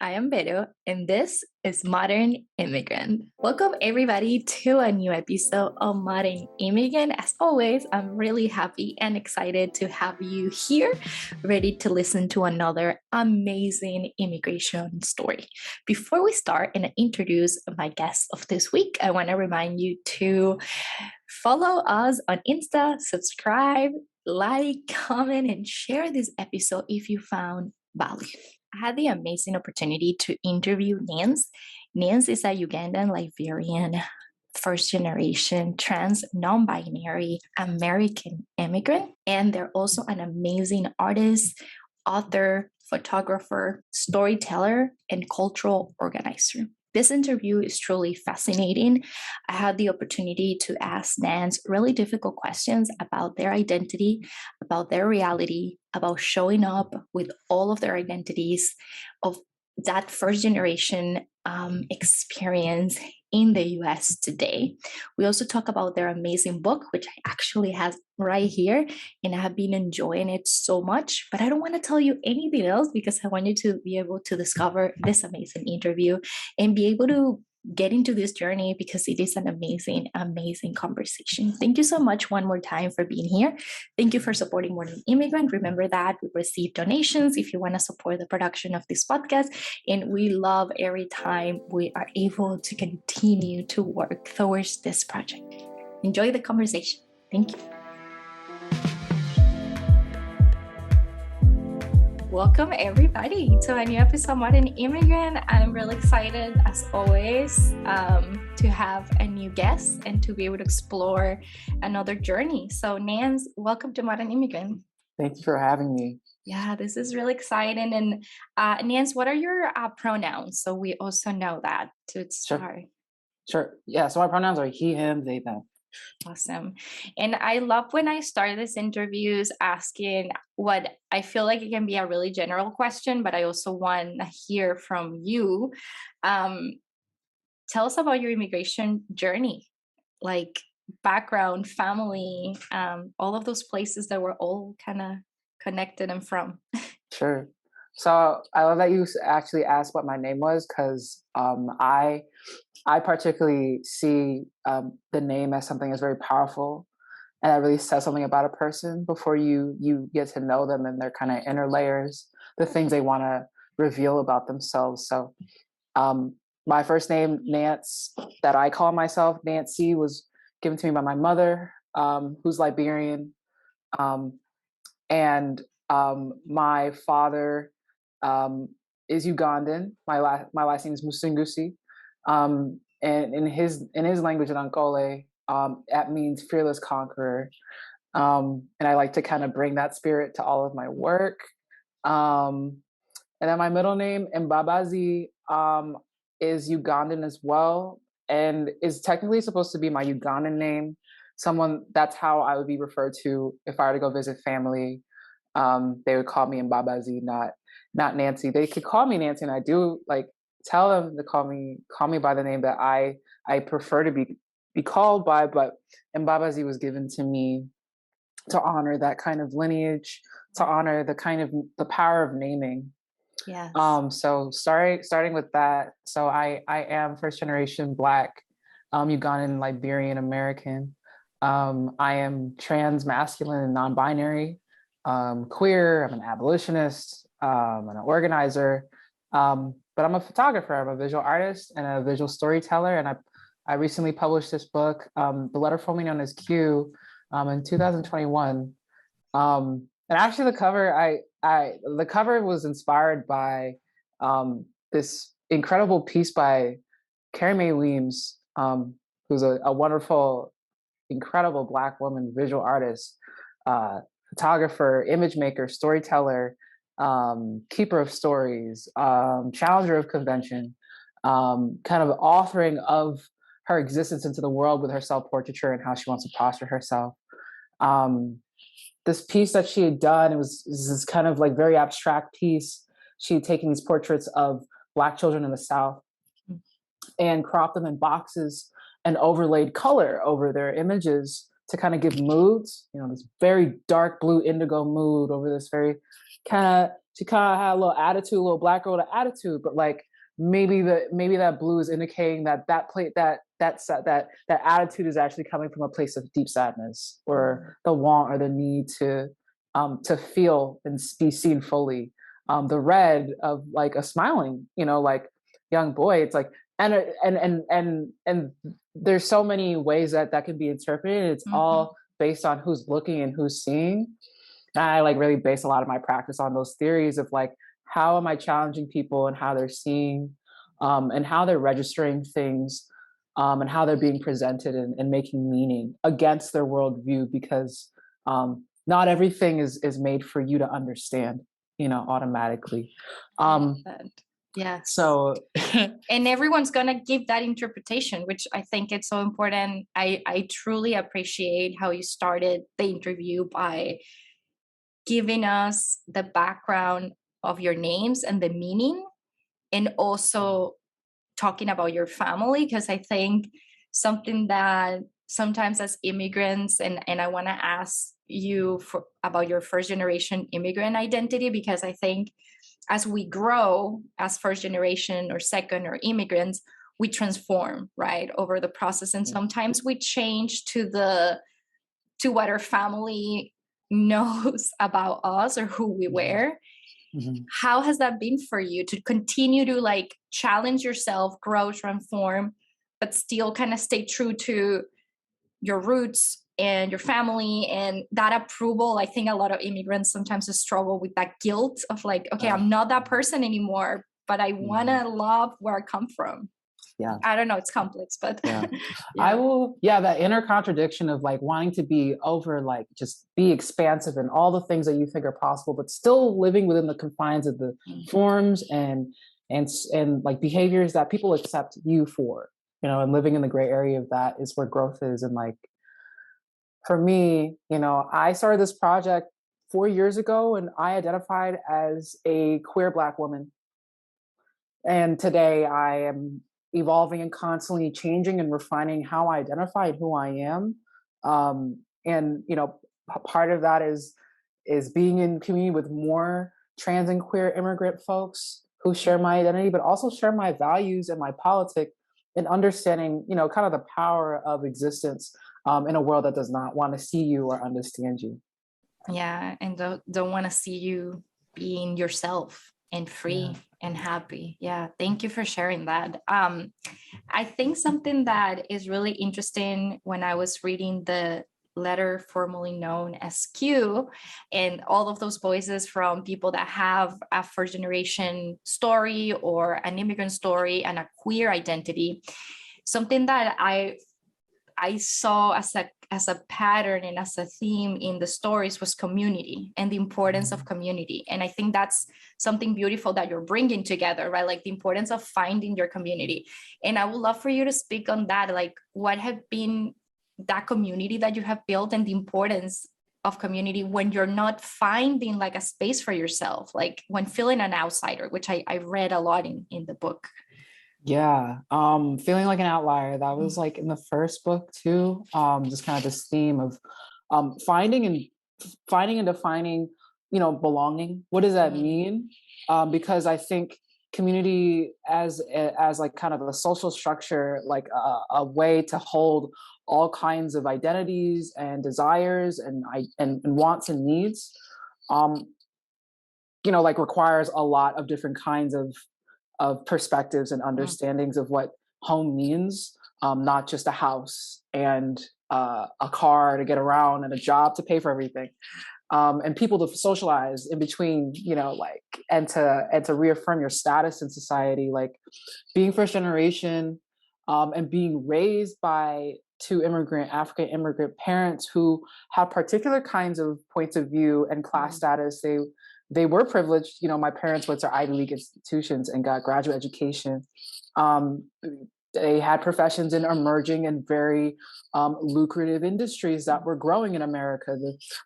I am Vero, and this is Modern Immigrant. Welcome, everybody, to a new episode of Modern Immigrant. As always, I'm really happy and excited to have you here, ready to listen to another amazing immigration story. Before we start and introduce my guest of this week, I want to remind you to follow us on Insta, subscribe, like, comment, and share this episode if you found value. I had the amazing opportunity to interview Nance. Nance is a Ugandan Liberian first generation trans non-binary American immigrant, and they're also an amazing artist, author, photographer, storyteller, and cultural organizer. This interview is truly fascinating. I had the opportunity to ask Nance really difficult questions about their identity, about their reality, about showing up with all of their identities, of that first generation experience in the US today. We also talk about their amazing book, which I actually have right here, and I have been enjoying it so much. But I don't want to tell you anything else because I want you to be able to discover this amazing interview and be able to get into this journey because it is an amazing, amazing conversation. Thank you so much one more time for being here. Thank you for supporting Modern Immigrant. Remember that we receive donations if you want to support the production of this podcast. And we love every time we are able to continue to work towards this project. Enjoy the conversation. Thank you. Welcome, everybody, to a new episode of Modern Immigrant. I'm really excited, as always, to have a new guest and to be able to explore another journey. So, Nance, welcome to Modern Immigrant. Thank you for having me. Yeah, this is really exciting. And Nance, what are your pronouns? So we also know that to start. Sure. Yeah, so my pronouns are he, him, they, them. Awesome. And I love when I start these interviews asking what I feel like it can be a really general question, but I also want to hear from you. Tell us about your immigration journey, like background, family, all of those places that we're all kind of connected and from. Sure. So I love that you actually asked what my name was because I particularly see the name as something that's very powerful, and that really says something about a person before you get to know them and their kind of inner layers, the things they want to reveal about themselves. So my first name, Nance, that I call myself, Nancy, was given to me by my mother, who's Liberian, and my father is Ugandan. My last name is Musinguzi. And in his language in Ankole, that means fearless conqueror. And I like to kind of bring that spirit to all of my work. And then my middle name, Mbabazi, is Ugandan as well, and is technically supposed to be my Ugandan name. That's how I would be referred to if I were to go visit family. They would call me Mbabazi, not Nancy. They could call me Nancy, and I do like tell them to call me by the name that I prefer to be called by, but Mbabazi was given to me to honor that kind of lineage, to honor the power of naming. Yes. So starting with that, so I am first generation Black, Ugandan, Liberian American. I am trans, masculine, and non-binary, queer. I'm an abolitionist, I'm an organizer. But I'm a photographer, I'm a visual artist and a visual storyteller. And I recently published this book, The Letter Formerly Known as Q, in 2021. And actually the cover was inspired by this incredible piece by Carrie Mae Weems, who's a wonderful, incredible Black woman, visual artist, photographer, image maker, storyteller, keeper of stories, challenger of convention, kind of authoring of her existence into the world with her self-portraiture and how she wants to posture herself. This piece that she had done, it was this kind of like very abstract piece. She had taken these portraits of Black children in the South and cropped them in boxes and overlaid color over their images to kind of give moods, this very dark blue indigo mood over this very kind of she kind of had a little attitude, a little black girl attitude, but like maybe that blue is indicating that attitude is actually coming from a place of deep sadness, or the want or the need to feel and be seen fully. The red of like a smiling, like young boy. It's like, and there's so many ways that can be interpreted. It's all based on who's looking and who's seeing. And I like really base a lot of my practice on those theories of like, how am I challenging people and how they're seeing, and how they're registering things, and how they're being presented and making meaning against their worldview, because not everything is made for you to understand, automatically. Yes. So, and everyone's gonna give that interpretation, which I think it's so important. I truly appreciate how you started the interview by giving us the background of your names and the meaning, and also talking about your family, because I think something that sometimes as immigrants, and I want to ask you about your first generation immigrant identity, because I think as we grow as first generation or second or immigrants, we transform, right, over the process, and sometimes we change to what our family knows about us or who we were. How has that been for you to continue to like challenge yourself, grow, transform, but still kind of stay true to your roots and your family and that approval? I think a lot of immigrants sometimes struggle with that guilt of like, okay, I'm not that person anymore, but I want to love where I come from. Yeah, I don't know, it's complex, but that inner contradiction of like wanting to be over, like just be expansive and all the things that you think are possible, but still living within the confines of the forms and like behaviors that people accept you for, and living in the gray area of that is where growth is. And like for me, I started this project 4 years ago and I identified as a queer Black woman. And today I am evolving and constantly changing and refining how I identify and who I am. And part of that is being in community with more trans and queer immigrant folks who share my identity, but also share my values and my politic, and understanding, kind of the power of existence in a world that does not want to see you or understand you. Yeah, and don't want to see you being yourself and free and happy. Yeah, thank you for sharing that. I think something that is really interesting when I was reading the letter formerly known as Q, and all of those voices from people that have a first generation story or an immigrant story and a queer identity, something that I saw as a pattern and as a theme in the stories was community and the importance of community. And I think that's something beautiful that you're bringing together, right? Like the importance of finding your community. And I would love for you to speak on that. Like, what have been that community that you have built, and the importance of community when you're not finding like a space for yourself, like when feeling an outsider, which I read a lot in the book. Yeah. Feeling like an outlier. That was like in the first book too. Just kind of this theme of finding and defining, belonging. What does that mean? Because I think community as like kind of a social structure, like a way to hold all kinds of identities and desires and wants and needs, like requires a lot of different kinds of perspectives and understandings of what home means, not just a house and a car to get around and a job to pay for everything, and people to socialize in between, like, and to reaffirm your status in society, like being first generation, and being raised by two African immigrant parents who have particular kinds of points of view and class status. They were privileged. My parents went to Ivy League institutions and got graduate education. They had professions in emerging and very lucrative industries that were growing in America.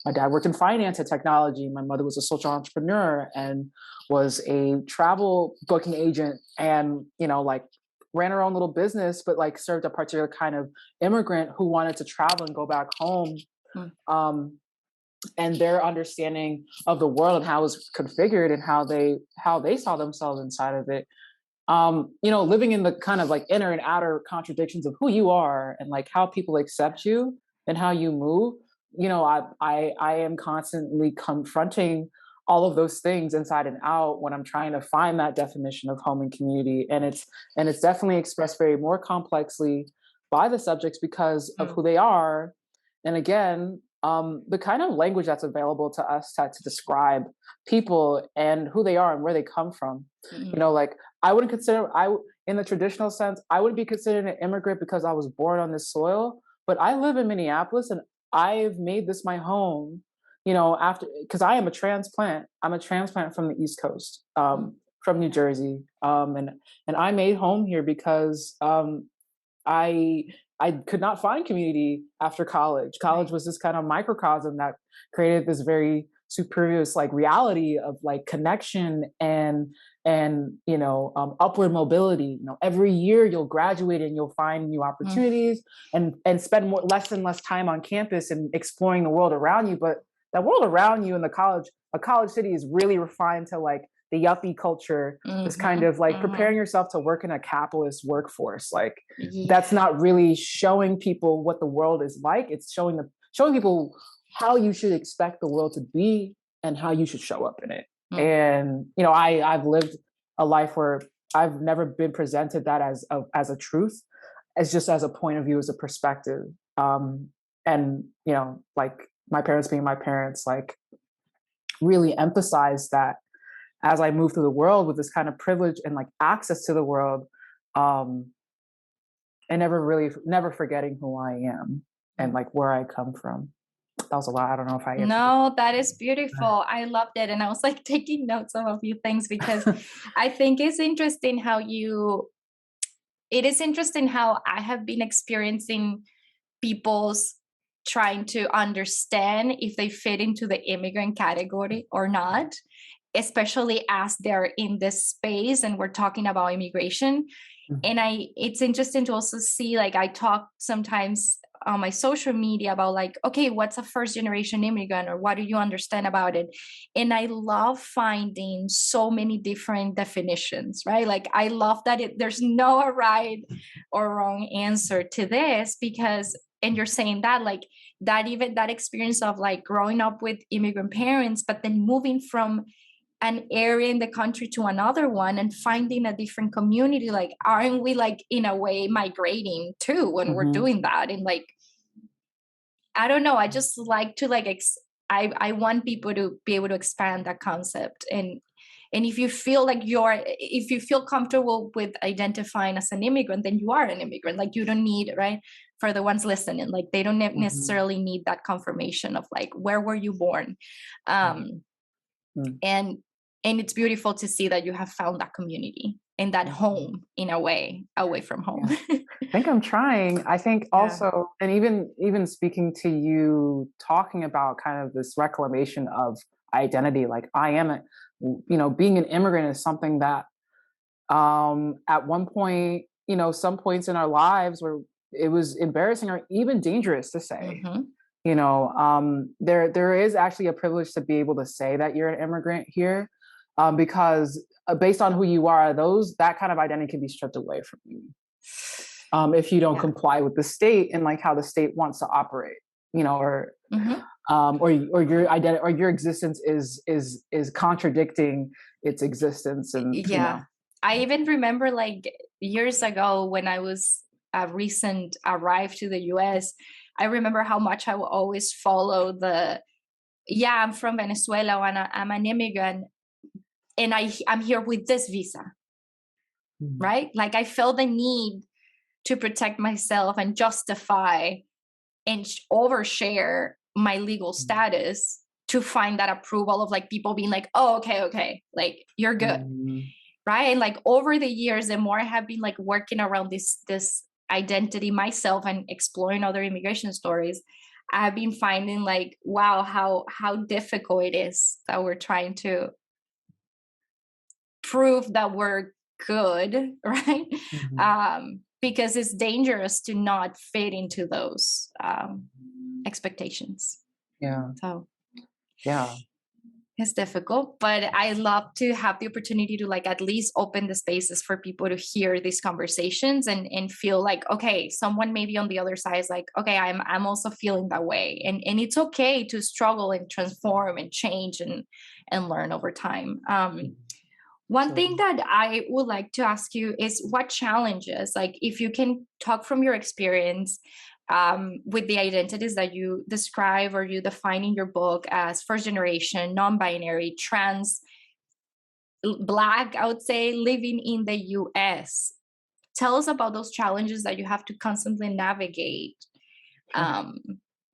My dad worked in finance and technology. My mother was a social entrepreneur and was a travel booking agent, and like ran her own little business, but like served a particular kind of immigrant who wanted to travel and go back home. and their understanding of the world and how it was configured and how they saw themselves inside of it. Living in the kind of like inner and outer contradictions of who you are and like how people accept you and how you move. I am constantly confronting all of those things inside and out when I'm trying to find that definition of home and community. And it's definitely expressed very more complexly by the subjects because of who they are. And again, the kind of language that's available to us to describe people and who they are and where they come from. Like I wouldn't consider in the traditional sense, I wouldn't be considered an immigrant because I was born on this soil, but I live in Minneapolis and I've made this my home, after, because I am a transplant. I'm a transplant from the East Coast, from New Jersey. And I made home here because I I could not find community after college. College was this kind of microcosm that created this very superiorist like reality of like connection and upward mobility. Every year you'll graduate and you'll find new opportunities and spend less and less time on campus and exploring the world around you. But that world around you in a college city is really refined to like the yuppie culture, this kind of like preparing yourself to work in a capitalist workforce. Like that's not really showing people what the world is like. It's showing people how you should expect the world to be and how you should show up in it. And I've lived a life where I've never been presented that as a truth, as just as a point of view, as a perspective. And like my parents being my parents, like really emphasized that as I move through the world with this kind of privilege and like access to the world, and never forgetting who I am and like where I come from. That was a lot. I don't know if I answered. No, that is beautiful. I loved it. And I was like taking notes of a few things because I think it's interesting how I have been experiencing people's trying to understand if they fit into the immigrant category or not, especially as they're in this space and we're talking about immigration. And it's interesting to also see, like I talk sometimes on my social media about like, okay, what's a first generation immigrant or what do you understand about it? And I love finding so many different definitions, right? Like I love that there's no right or wrong answer to this because, and you're saying that like that even that experience of like growing up with immigrant parents, but then moving from an area in the country to another one and finding a different community, like aren't we like in a way migrating too when we're doing that? And like I don't know, I just like to like I want people to be able to expand that concept. And if you feel like if you feel comfortable with identifying as an immigrant, then you are an immigrant. Like you don't need, right, for the ones listening, like they don't necessarily need that confirmation of like where were you born. And it's beautiful to see that you have found that community and that home in a way, away from home. I think I'm trying. I think also, and even speaking to you, talking about kind of this reclamation of identity, like I am, being an immigrant is something that at one point, some points in our lives where it was embarrassing or even dangerous to say. There is actually a privilege to be able to say that you're an immigrant here. Because based on who you are, that kind of identity can be stripped away from you if you don't comply with the state and like how the state wants to operate, or your identity or your existence is contradicting its existence. And I even remember like years ago when I was a recent arrived to the US, I remember how much I will always follow I'm from Venezuela and I'm an immigrant. And I'm here with this visa, right? Like I felt the need to protect myself and justify and overshare my legal status to find that approval of like people being like, oh, okay, like you're good, right? And like over the years, the more I have been like working around this identity myself and exploring other immigration stories, I've been finding like, wow, how difficult it is that we're trying to prove that we're good, right? Because it's dangerous to not fit into those expectations. Yeah. So Yeah. It's difficult, but I love to have the opportunity to like at least open the spaces for people to hear these conversations and feel like, okay, someone maybe on the other side is like, okay, I'm also feeling that way. And it's okay to struggle and transform and change and learn over time. One thing Absolutely. that I would like to ask you is what challenges, like if you can talk from your experience with the identities that you describe or you define in your book as first generation, non binary, trans, Black, I would say, living in the US. Tell us about those challenges that you have to constantly navigate Sure. um,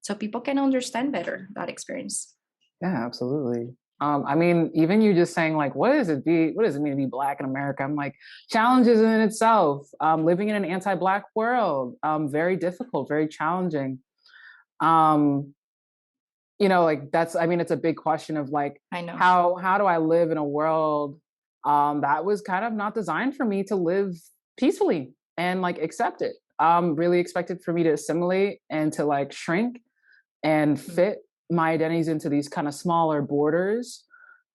so people can understand better that experience. Yeah, absolutely. I mean, even you just saying like, what does it mean to be Black in America? I'm like, challenges in itself. Living in an anti-Black world, very difficult, very challenging. Um, like I mean, it's a big question of like, I know. how do I live in a world that was kind of not designed for me to live peacefully and like accept it. Really expected for me to assimilate and to like shrink and Mm, fit my identities into these kind of smaller borders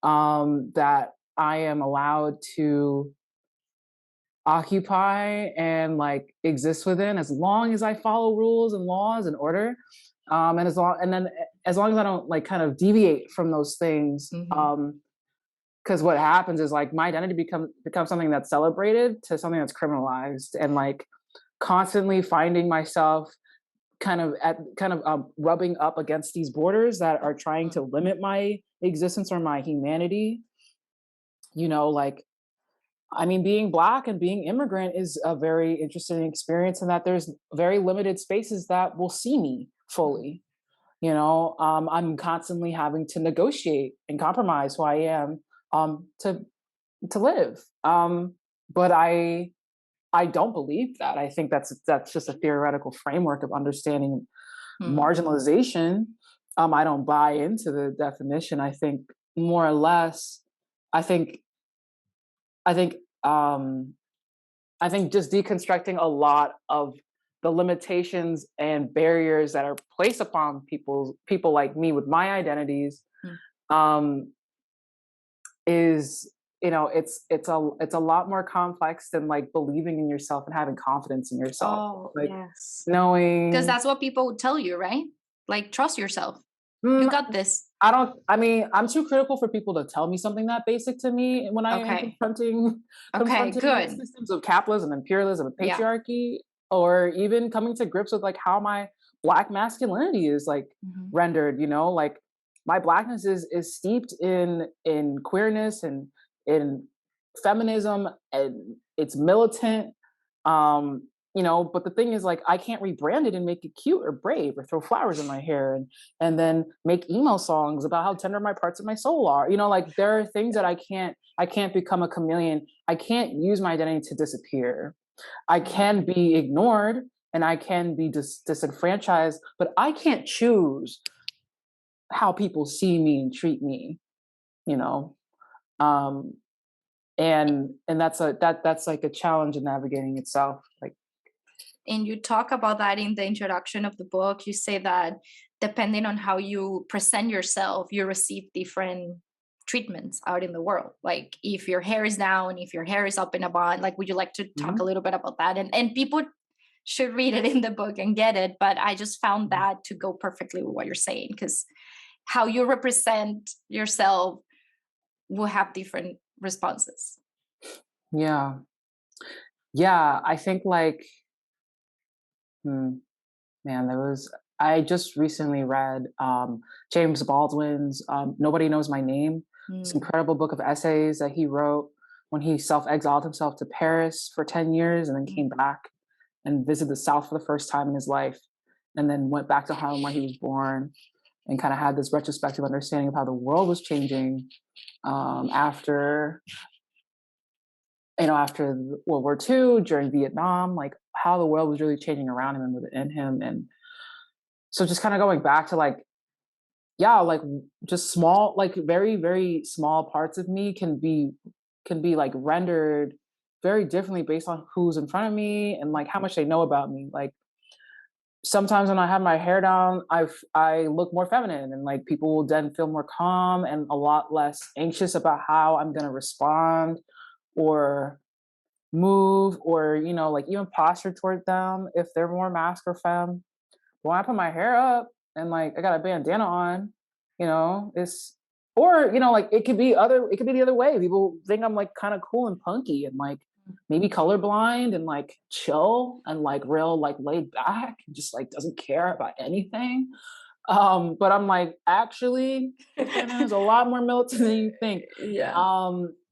that I am allowed to occupy and like exist within as long as I follow rules and laws and order. And as long as I don't like kind of deviate from those things. mhm, Because what happens is like my identity becomes something that's celebrated to something that's criminalized, and like constantly finding myself rubbing up against these borders that are trying mm, to limit my existence or my humanity. Like, I mean, being Black and being immigrant is a very interesting experience in that there's very limited spaces that will see me mm, fully. I'm constantly having to negotiate and compromise who I am to live. But I don't believe that. I think that's just a theoretical framework of understanding mm. marginalization. I don't buy into the definition. I think more or less, I think, I think, um, I think just deconstructing a lot of the limitations and barriers that are placed upon people like me with my identities Mm. um, is it's a lot more complex than like believing in yourself and having confidence in yourself, Oh, like yes. Because knowing. that's what people would tell you, right? Like, trust yourself. You Mm, got this. I mean, I'm too critical for people to tell me something that basic to me when I am Okay. confronting Okay, confronting good. systems of capitalism, imperialism, and Yeah. patriarchy, or even coming to grips with like how my Black masculinity is like Mhm. rendered. Like my Blackness is steeped in queerness and in feminism, and it's militant. Um, but the thing is, like, I can't rebrand it and make it cute or brave or throw flowers in my hair and then make emo songs about how tender my parts of my soul are. Like there are things that I can't become a chameleon. I can't use my identity to disappear. I Mm. can be ignored and I can be disenfranchised, but I can't choose how people see me and treat me, you know. Um and that's like a challenge in navigating itself. Like, And you talk about that in the introduction of the book. You say that depending on how you present yourself, you receive different treatments out in the world. Like if your hair is down, if your hair is up in a bun, like would you like to talk a mhm, little bit about that? And people should read it in the book and get it. But I just found mhm. that to go perfectly with what you're saying, because how you represent yourself will have different responses. Yeah. Yeah, I think like, hmm, man, I just recently read James Baldwin's Nobody Knows My Name. This Mm, incredible book of essays that he wrote when he self-exiled himself to Paris for 10 years and then came mm, back and visited the South for the first time in his life, and then went back to Harlem where he was born, and kind of had this retrospective understanding of how the world was changing after after World War II, during Vietnam, like how the world was really changing around him and within him. And so just kind of going back to like, yeah, like just small, like very, very small parts of me can be like rendered very differently based on who's in front of me and like how much they know about me. Like sometimes when I have my hair down, I look more feminine, and like people will then feel more calm and a lot less anxious about how I'm gonna respond or move, or like even posture toward them if they're more mask or femme. When I put my hair up and like I got a bandana on, it's or like it could be the other way. People think I'm like kind of cool and punky and like maybe colorblind and like chill and like real like laid back and just like doesn't care about anything. But I'm like, actually, Shannon is a lot more militant than you think. Yeah.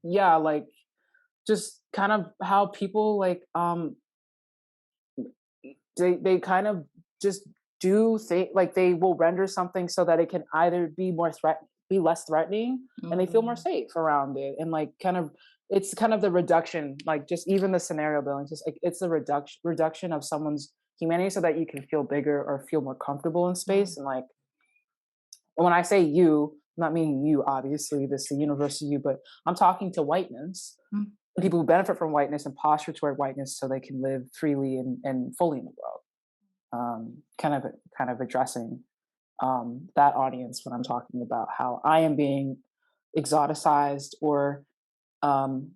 Yeah, like just kind of how people like they kind of just do think like they will render something so that it can either be less threatening, and they feel more Mm. safe around it, and like kind of it's kind of the reduction, like just even the scenario building, just like it's the reduction of someone's humanity so that you can feel bigger or feel more comfortable in space. Mm. And like when I say you, I'm not meaning you, obviously this is the universal you, but I'm talking to whiteness, Mm. people who benefit from whiteness and posture toward whiteness so they can live freely and fully in the world. Kind of addressing that audience when I'm talking about how I am being exoticized um,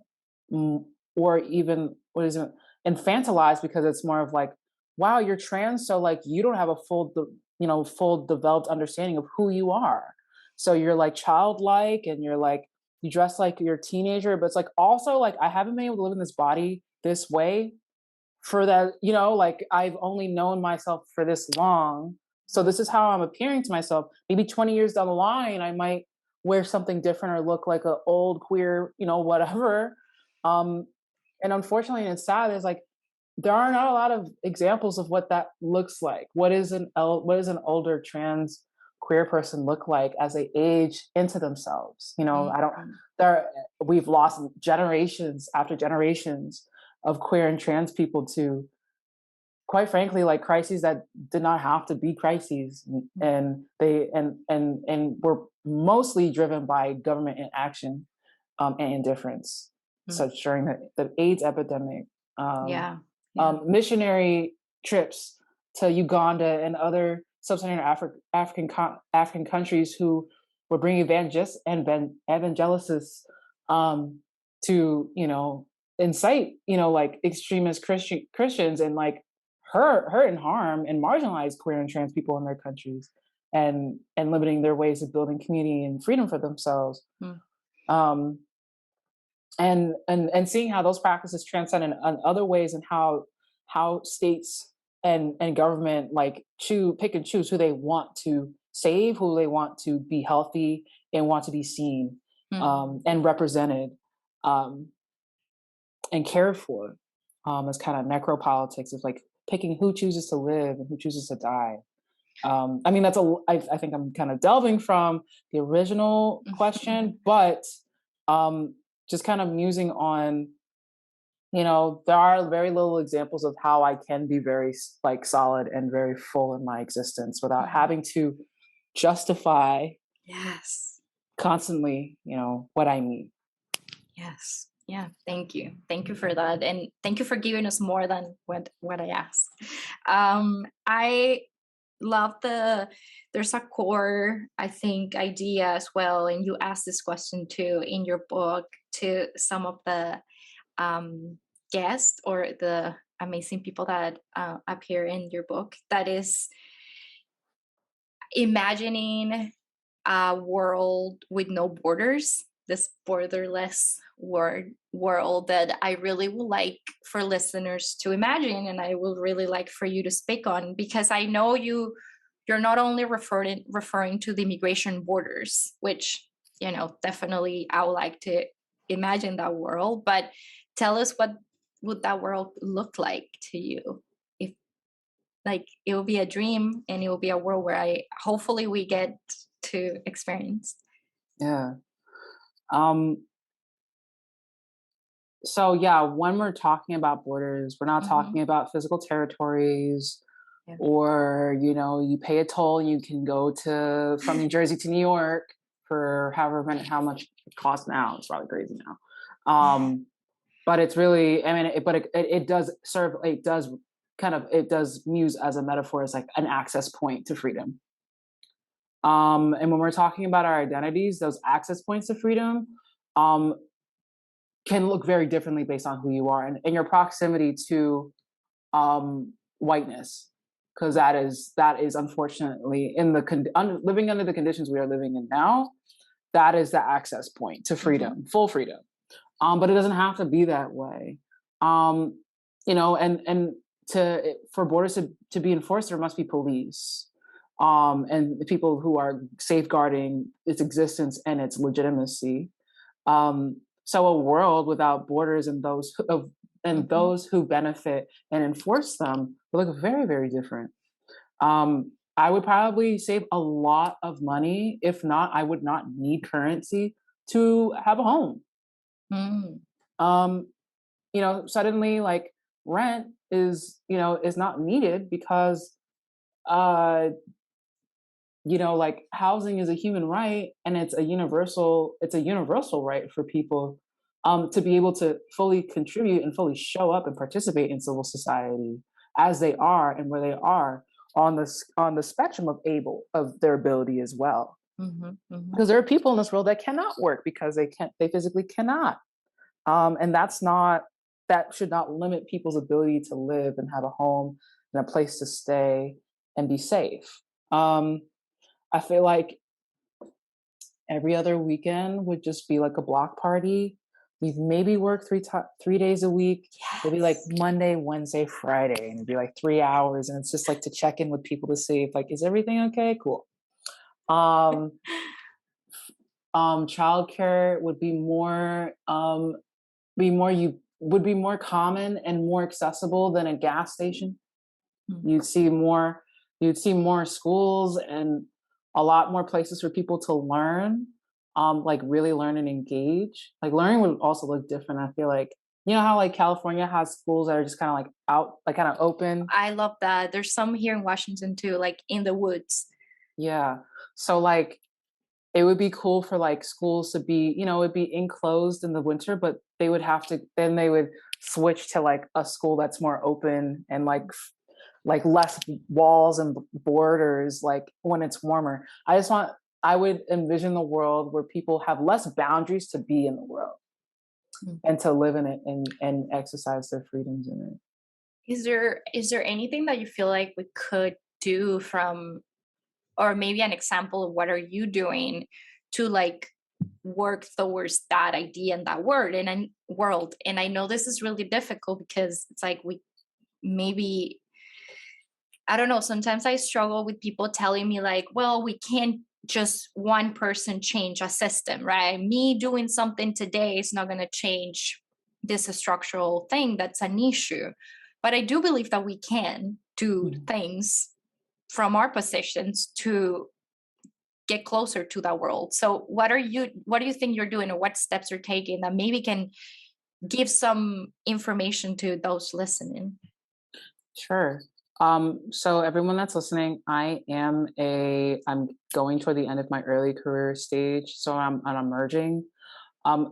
or even what is it, infantilized, because it's more of like, wow, you're trans, so like you don't have a full developed understanding of who you are. So you're like childlike, and you're like you dress like you're a teenager, but it's like also like I haven't been able to live in this body this way for that, like I've only known myself for this long. So this is how I'm appearing to myself. Maybe 20 years down the line, I might wear something different or look like an old queer, whatever. Um, and unfortunately, and it's sad, is like there are not a lot of examples of what that looks like. What is an older trans queer person look like as they age into themselves? I don't Mm. there we've lost generations after generations of queer and trans people to, quite frankly, like crises that did not have to be crises, and they and were mostly driven by government inaction and indifference, Mm. such during the AIDS epidemic, um, Yeah. Yeah. missionary trips to Uganda and other sub-Saharan African countries who were bringing evangelicists um, to incite like extremist Christians and like hurt and harm and marginalize queer and trans people in their countries, and limiting their ways of building community and freedom for themselves. Mm. Um, and seeing how those practices transcend in other ways, and how states and government like pick and choose who they want to save, who they want to be healthy and want to be seen Mm. and represented um, and cared for, as kind of necropolitics of like picking who chooses to live and who chooses to die. I mean, I think I'm kind of delving from the original question, but um, just kind of musing on, there are very little examples of how I can be very like solid and very full in my existence without Mm. having to justify Yes. constantly, what I mean. Yes. Yeah. Thank you. Thank you for that. And thank you for giving us more than what I asked. I love there's a core, I think, idea as well. And you asked this question too in your book to some of the guests or the amazing people that appear in your book. That is imagining a world with no borders, this borderless world that I really would like for listeners to imagine, and I would really like for you to speak on, because I know you're not only referring to the immigration borders, which definitely I would like to imagine that world, but tell us what would that world look like to you, if like it will be a dream and it will be a world where I hopefully we get to experience. Yeah. Um, so yeah, when we're talking about borders, we're not Mm-hmm. talking about physical territories, Yeah. or you pay a toll and you can go to from New Jersey to New York for how much it costs now. It's probably crazy now. But it's really, I mean, it does serve, it does it does muse as a metaphor as like an access point to freedom. And when we're talking about our identities, those access points to freedom um, can look very differently based on who you are and your proximity to whiteness, because that is unfortunately in the living under the conditions we are living in now. That is the access point to freedom, full freedom. But it doesn't have to be that way. Um, and for borders to be enforced, there must be police, and the people who are safeguarding its existence and its legitimacy. So a world without borders and those who benefit and enforce them will look very, very different. I would probably save a lot of money. If not, I would not need currency to have a home. Mm. Um, Suddenly like rent is not needed because uh, like housing is a human right, and it's a universal right for people to be able to fully contribute and fully show up and participate in civil society as they are and where they are on the spectrum of their ability as well. Because there are people in this world that cannot work because they physically cannot. And that should not limit people's ability to live and have a home and a place to stay and be safe. I feel like every other weekend would just be like a block party. We'd maybe work 3 days a week. It'd be like Yes. Monday, Wednesday, Friday, and it'd be like 3 hours. And it's just like to check in with people to see if like, is everything okay? Cool. Um, Childcare would be more common and more accessible than a gas station. Mm. You'd see more schools and a lot more places for people to learn, like really learn and engage. Like learning would also look different. I feel like how like California has schools that are just kind of like out, like kind of open. I love that. There's some here in Washington too, like in the woods. Yeah. So like it would be cool for like schools to be, it'd be enclosed in the winter, but they would switch to like a school that's more open and like less walls and borders, like when it's warmer. I would envision the world where people have less boundaries to be in the world Mm. and to live in it and exercise their freedoms in it. Is there anything that you feel like we could do or maybe an example of what are you doing to like work towards that idea and that word in a world? And I know this is really difficult because it's like we maybe, I don't know, sometimes I struggle with people telling me like, well, we can't just one person change a system, right? Me doing something today is not going to change this structural thing that's an issue. But I do believe that we can do Mhm. things from our positions to get closer to that world. So what do you think you're doing, or what steps you're taking that maybe can give some information to those listening? Sure. So everyone that's listening, I'm going toward the end of my early career stage. So I'm emerging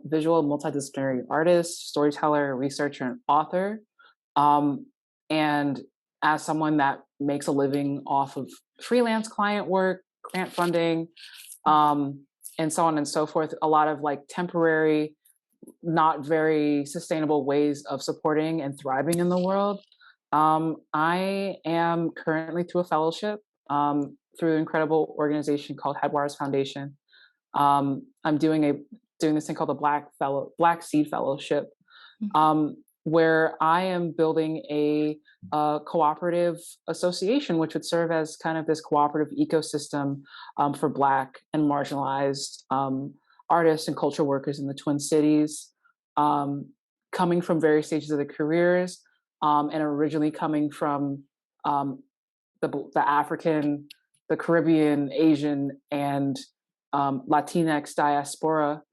visual multidisciplinary artist, storyteller, researcher, and author. Um, and as someone that makes a living off of freelance client work, grant funding, um, and so on and so forth, a lot of like temporary, not very sustainable ways of supporting and thriving in the world. I am currently through a fellowship through an incredible organization called Headwaters Foundation. I'm doing this thing called the Black Seed Fellowship, Mhm. where I am building a cooperative association, which would serve as kind of this cooperative ecosystem for Black and marginalized artists and culture workers in the Twin Cities, um, coming from various stages of their careers, and originally coming from um, the African, the Caribbean, Asian, and Latinx diaspora,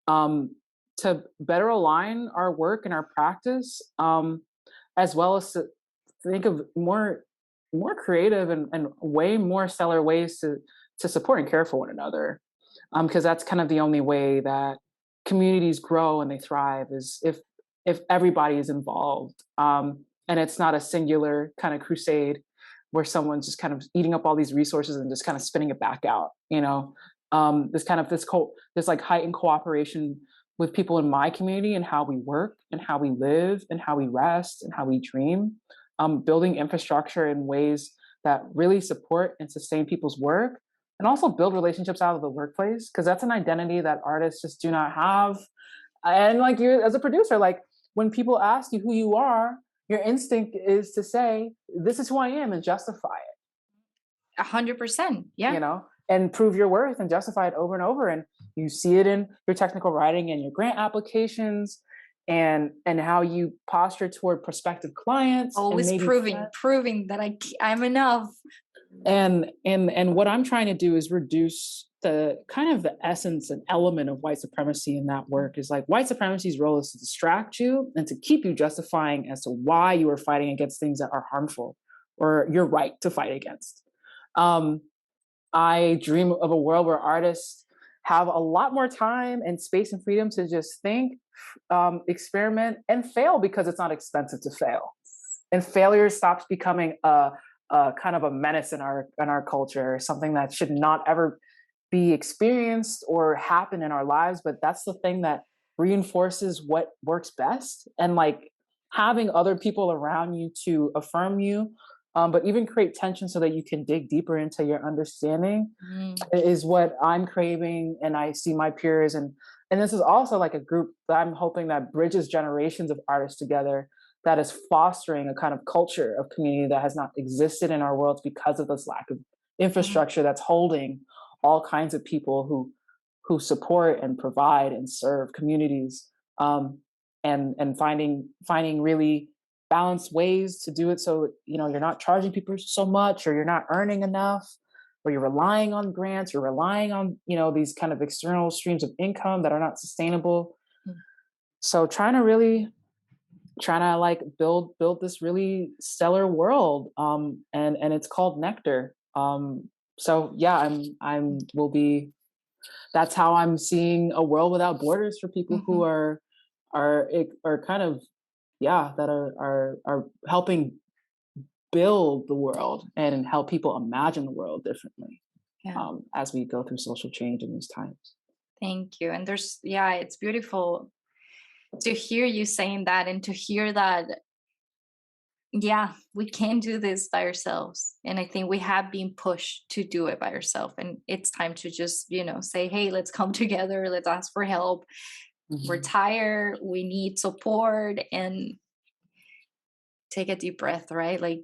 um, to better align our work and our practice, as well as to think of more creative and way more stellar ways to support and care for one another, because that's kind of the only way that communities grow and they thrive is if everybody is involved. and it's not a singular kind of crusade where someone's just kind of eating up all these resources and just kind of spitting it back out, you know. This like heightened cooperation with people in my community and how we work and how we live and how we rest and how we dream, building infrastructure in ways that really support and sustain people's work, and also build relationships out of the workplace, because that's an identity that artists just do not have. And like, you as a producer, like when people ask you who you are, your instinct is to say, this is who I am, and justify it, 100%. you Yeah. know, and prove your worth and justify it over and over. And you see it in your technical writing and your grant applications, and how you posture toward prospective clients and Always maybe proving that I'm enough. And what I'm trying to do is reduce the kind of the essence and element of white supremacy in that work. Is like, white supremacy's role is to distract you and to keep you justifying as to why you are fighting against things that are harmful or you're right to fight against. I dream of a world where artists have a lot more time and space and freedom to just think, experiment, and fail, because it's not expensive to fail. And failure stops becoming a kind of a menace in our culture, something that should not ever be experienced or happen in our lives. But that's the thing that reinforces what works best. And like, having other people around you to affirm you, but even create tension so that you can dig deeper into your understanding, is what I'm craving. And I see my peers, and this is also like a group that I'm hoping that bridges generations of artists together, that is fostering a kind of culture of community that has not existed in our worlds because of this lack of infrastructure that's holding all kinds of people who support and provide and serve communities, and finding really balanced ways to do it, so you know, you're not charging people so much, or you're not earning enough, or you're relying on grants, you're relying on, you know, these kind of external streams of income that are not sustainable. So trying to like build this really stellar world, and it's called Nectar. So yeah, I'm will be that's how I'm seeing a world without borders for people who are kind of, yeah, that are helping build the world and help people imagine the world differently, Yeah. as we go through social change in these times. Thank you. And it's beautiful to hear you saying that, and to hear that, yeah, we can do this by ourselves. And I think we have been pushed to do it by ourselves. And it's time to just, say, hey, let's come together, let's ask for help. We're tired, we need support, and take a deep breath, right? Like,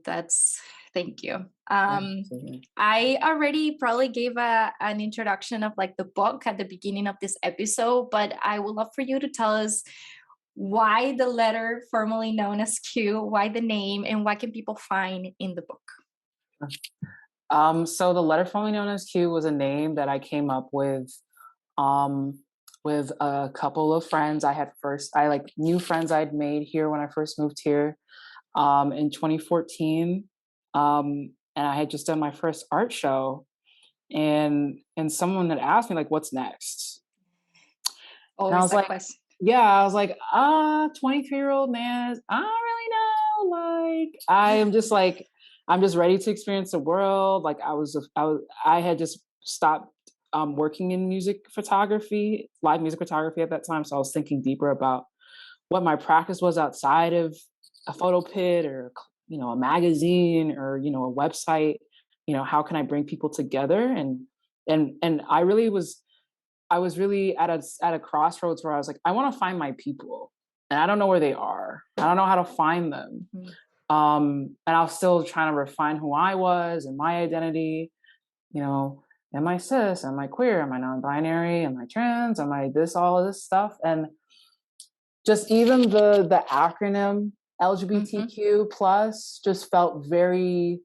thank you. I already probably gave an introduction of like the book at the beginning of this episode, but I would love for you to tell us why the letter formerly known as Q, why the name, and what can people find in the book? So the letter formerly known as Q was a name that I came up with a couple of friends. I like new friends I'd made here when I first moved here, in 2014. And I had just done my first art show, and someone had asked me like, what's next? And I Always was that like, question. yeah, I was like, 23-year-old Nance, I don't really know. Like, I'm just ready to experience the world. Like I had just stopped working in live music photography at that time. So I was thinking deeper about what my practice was outside of a photo pit, or, a magazine, or, a website. How can I bring people together? And I was really at a crossroads where I was like, I want to find my people, and I don't know where they are. I don't know how to find them. And I was still trying to refine who I was and my identity. Am I cis? Am I queer? Am I non-binary? Am I trans? Am I this? All of this stuff, and just even the acronym LGBTQ plus just felt very.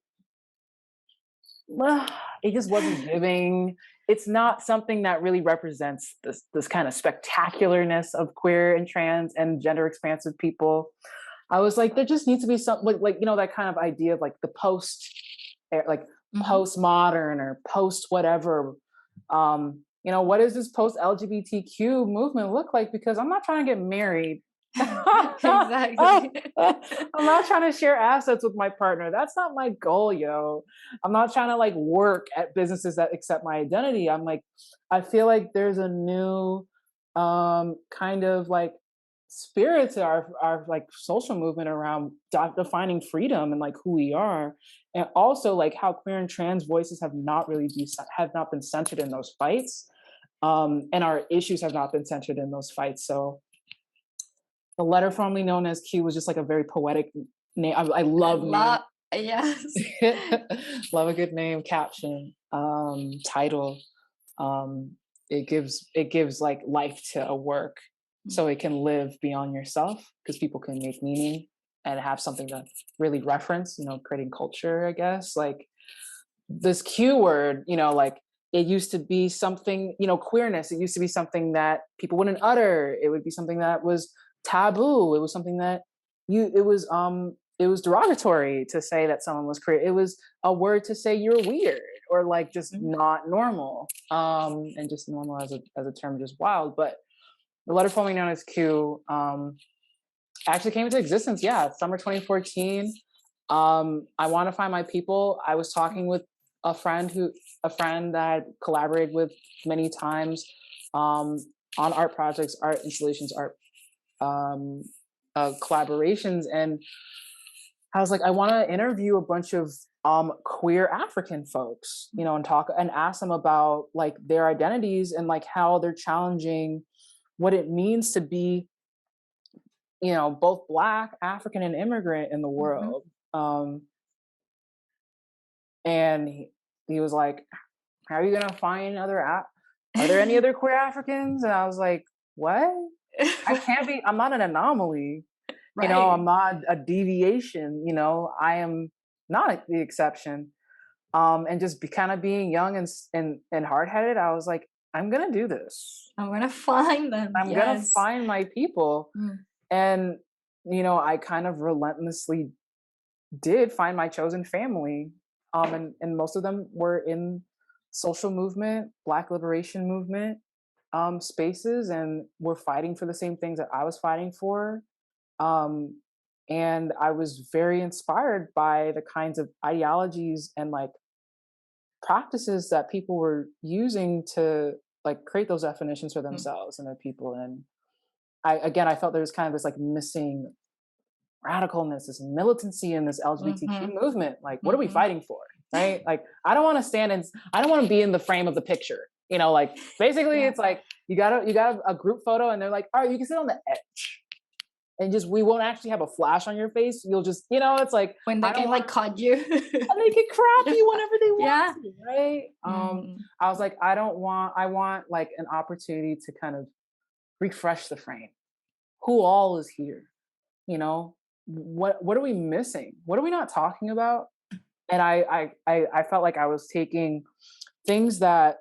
It just wasn't giving. It's not something that really represents this kind of spectacularness of queer and trans and gender expansive people. I was like, there just needs to be some like that kind of idea of like the post, like postmodern or post whatever. What does this post LGBTQ movement look like? Because I'm not trying to get married Exactly. I'm not trying to share assets with my partner. That's not my goal, yo. I'm not trying to like work at businesses that accept my identity. I'm like, I feel like there's a new kind of like spirit to our like social movement around defining freedom and like who we are, and also like how queer and trans voices have not been centered in those fights, and our issues have not been centered in those fights. So the letter formerly known as Q was just like a very poetic name. I love names. Yes. Love a good name, caption, title. Um, it gives like life to a work, so it can live beyond yourself because people can make meaning and have something to really reference. Creating culture, I guess. Like this Q word, like it used to be something, queerness. It used to be something that people wouldn't utter. It would be something that was taboo. It was something that it was derogatory to say that someone was queer. It was a word to say you're weird or like just not normal. And just normal as a term, just wild. But the letter formerly known as Q actually came into existence, summer 2014. I want to find my people. I was talking with a friend that I collaborated with many times, on art projects, art installations, art collaborations, and I was like, I want to interview a bunch of queer African folks, and talk and ask them about like their identities and like how they're challenging what it means to be, both Black, African, and immigrant in the world. And he was like, how are you gonna find are there any other queer Africans? And I was like, what? I can't be, I'm not an anomaly. Right. I'm not a deviation. I am not the exception. And just kind of being young and hard-headed, I was like, I'm gonna do this. I'm gonna find them. I'm gonna find my people. And I kind of relentlessly did find my chosen family. And most of them were in social movement, Black liberation movement spaces, and were fighting for the same things that I was fighting for. And I was very inspired by the kinds of ideologies and like practices that people were using to like create those definitions for themselves and their people. And I felt there was kind of this like missing radicalness, this militancy in this LGBTQ movement. Like, what are we fighting for? Right? Like, I don't want to be in the frame of the picture. Like basically it's like you got a group photo and they're like, all right, you can sit on the edge. And just we won't actually have a flash on your face. You'll just, it's like when they can like cut you. And they can crop you whenever they want to, right? I was like, I want like an opportunity to kind of refresh the frame. Who all is here? What are we missing? What are we not talking about? And I felt like I was taking things that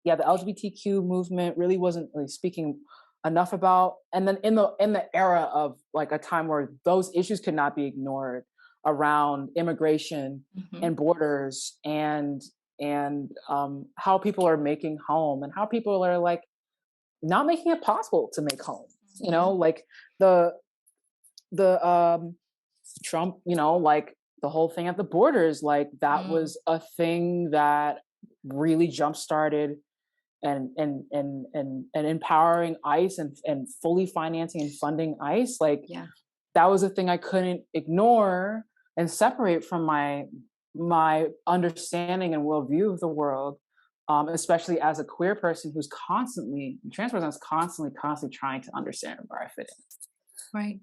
the LGBTQ movement really wasn't really speaking enough about, and then in the era of like a time where those issues could not be ignored around immigration and borders and how people are making home and how people are like not making it possible to make home. Like the Trump, like the whole thing at the borders, like that was a thing that really jump started and empowering ICE and fully financing and funding ICE. Like that was a thing I couldn't ignore and separate from my understanding and worldview of the world. Especially as a queer person who's trans person is constantly trying to understand where I fit in. Right.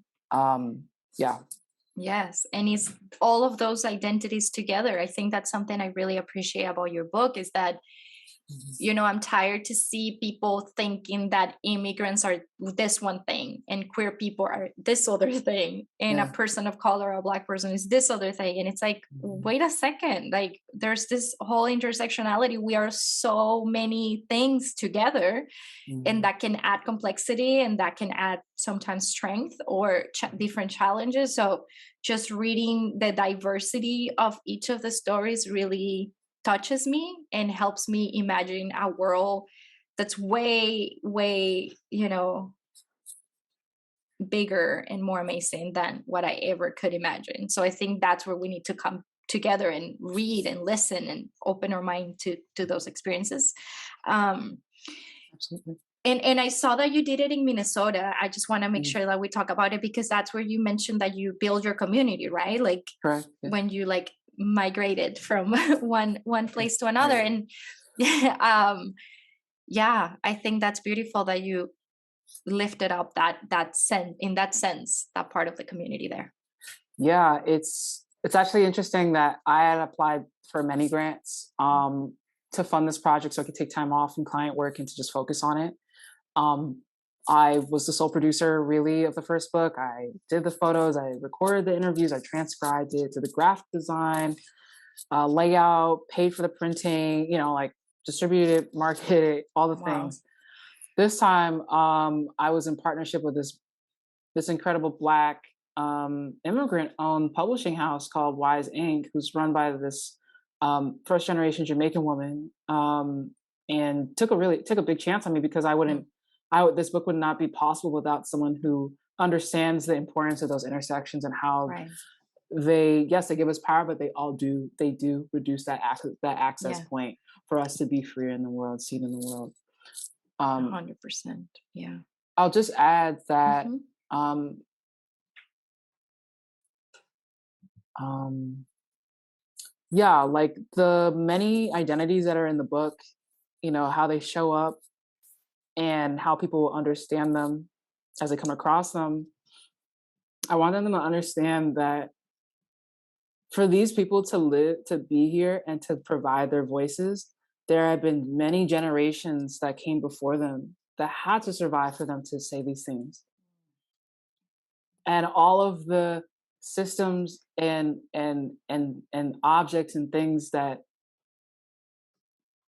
Yeah. Yes. And it's all of those identities together. I think that's something I really appreciate about your book is that, I'm tired to see people thinking that immigrants are this one thing and queer people are this other thing. And a person of color, a Black person is this other thing. And it's like, wait a second, like there's this whole intersectionality. We are so many things together and that can add complexity and that can add sometimes strength or different challenges. So just reading the diversity of each of the stories really touches me and helps me imagine a world that's way bigger and more amazing than what I ever could imagine. So I think that's where we need to come together and read and listen and open our mind to those experiences. Um, Absolutely. and I saw that you did it in Minnesota. I just want to make Mm, sure that we talk about it because that's where you mentioned that you build your community, right? Like correct. Yeah. when you like migrated from one place to another. Right. And yeah, I think that's beautiful that you lifted up that sense in that sense, that part of the community there. Yeah, it's actually interesting that I had applied for many grants to fund this project so I could take time off from client work and to just focus on it. Um, I was the sole producer really of the first book. I did the photos, I recorded the interviews, I transcribed it, did the graphic design, layout, paid for the printing, like distributed it, marketed it, all the Wow. things. This time, I was in partnership with this incredible Black immigrant-owned publishing house called Wise Inc., who's run by this first-generation Jamaican woman, and took a big chance on me because Mm, this book would not be possible without someone who understands the importance of those intersections and how right. they give us power, but they do reduce that access Yeah. point for us to be free in the world, seen in the world. Um, 100%. Yeah. I'll just add that Hmm. um, um, yeah, like the many identities that are in the book, how they show up and how people understand them as they come across them. I want them to understand that for these people to be here and to provide their voices, there have been many generations that came before them that had to survive for them to say these things. And all of the systems and objects and things that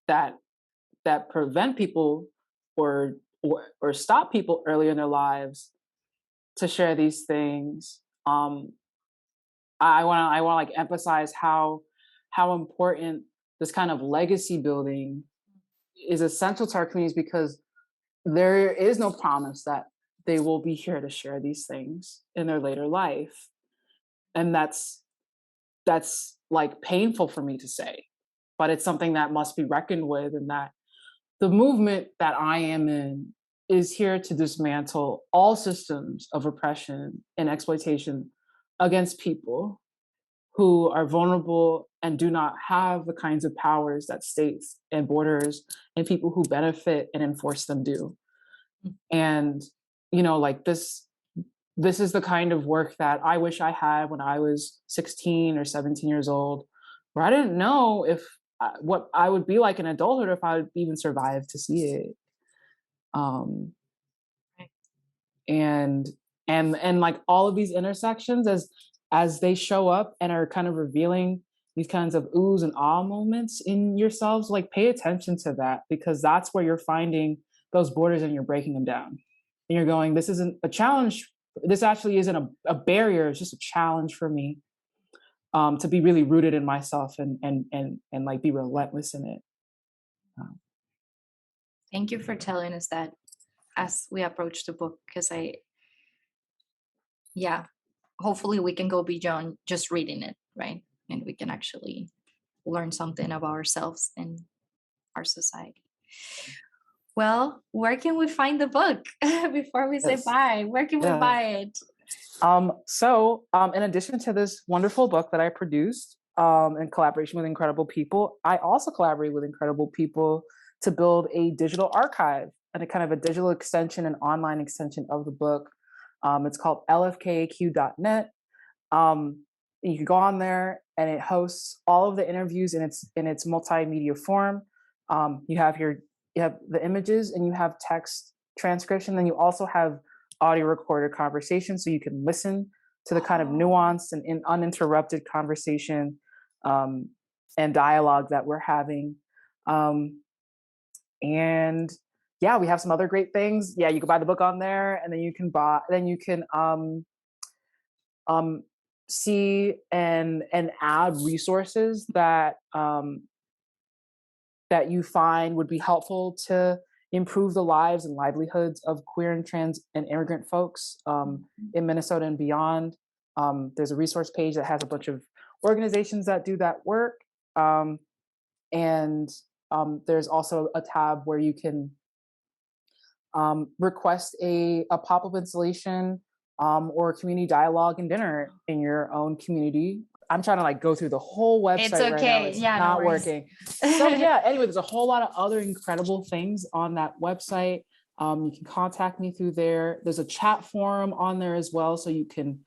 that prevent people or stop people early in their lives to share these things. I want to like emphasize how important this kind of legacy building is essential to our communities because there is no promise that they will be here to share these things in their later life, and that's like painful for me to say, but it's something that must be reckoned with, and that the movement that I am in is here to dismantle all systems of oppression and exploitation against people who are vulnerable and do not have the kinds of powers that states and borders and people who benefit and enforce them do. Mm. And like this is the kind of work that I wish I had when I was 16 or 17 years old, where I didn't know if what I would be like in adulthood if I would even survive to see it. Um, Right. and and like all of these intersections as they show up and are kind of revealing these kinds of oohs and ah moments in yourselves, like pay attention to that because that's where you're finding those borders and you're breaking them down. And you're going, this isn't a challenge. This actually isn't a barrier. It's just a challenge for me to be really rooted in myself and like be relentless in it. Um, Thank you for telling us that as we approach the book, because yeah, hopefully we can go beyond just reading it, right? And we can actually learn something about ourselves and our society. Well, where can we find the book before we say yes. bye? Where can we Yeah. buy it? In addition to this wonderful book that I produced in collaboration with incredible people, I also collaborate with incredible people to build a digital archive and a kind of a digital extension and online extension of the book. It's called lfkaq.net. You can go on there and it hosts all of the interviews in its multimedia form. You have the images and you have text transcription. Then you also have audio recorded conversation, so you can listen to the kind of Oh, nuanced and uninterrupted conversation um, and dialogue that we're having. Um, and yeah, we have some other great things. Yeah, you can buy the book on there, and then you can um, see and add resources that that you find would be helpful to improve the lives and livelihoods of queer and trans and immigrant folks in Minnesota and beyond. There's a resource page that has a bunch of organizations that do that work. And there's also a tab where you can request a pop-up installation or community dialogue and dinner in your own community. I'm trying to like go through the whole website It's okay. right now. It's not working. So yeah, anyway, there's a whole lot of other incredible things on that website. You can contact me through there. There's a chat forum on there as well, so you can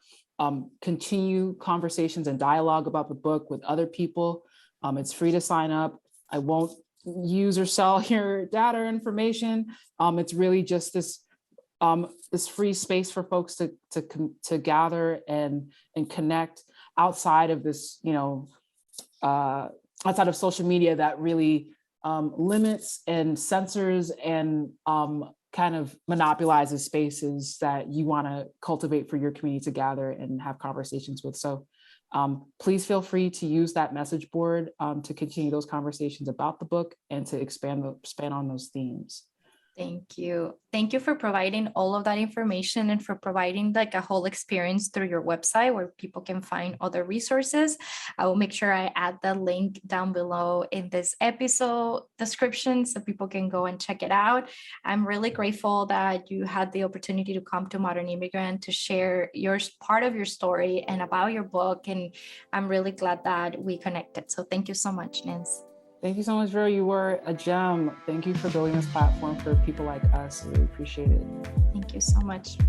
continue conversations and dialogue about the book with other people. It's free to sign up. I won't use or sell your data or information. It's really just this free space for folks to gather and connect outside of this, outside of social media that really limits and censors and kind of monopolizes spaces that you want to cultivate for your community to gather and have conversations with. So please feel free to use that message board to continue those conversations about the book and to expand on those themes. Thank you. Thank you for providing all of that information and for providing like a whole experience through your website where people can find other resources. I will make sure I add the link down below in this episode description so people can go and check it out. I'm really grateful that you had the opportunity to come to Modern Immigrant to share your part of your story and about your book. And I'm really glad that we connected. So thank you so much, Nance. Thank you so much, Vero. You were a gem. Thank you for building this platform for people like us. I really appreciate it. Thank you so much.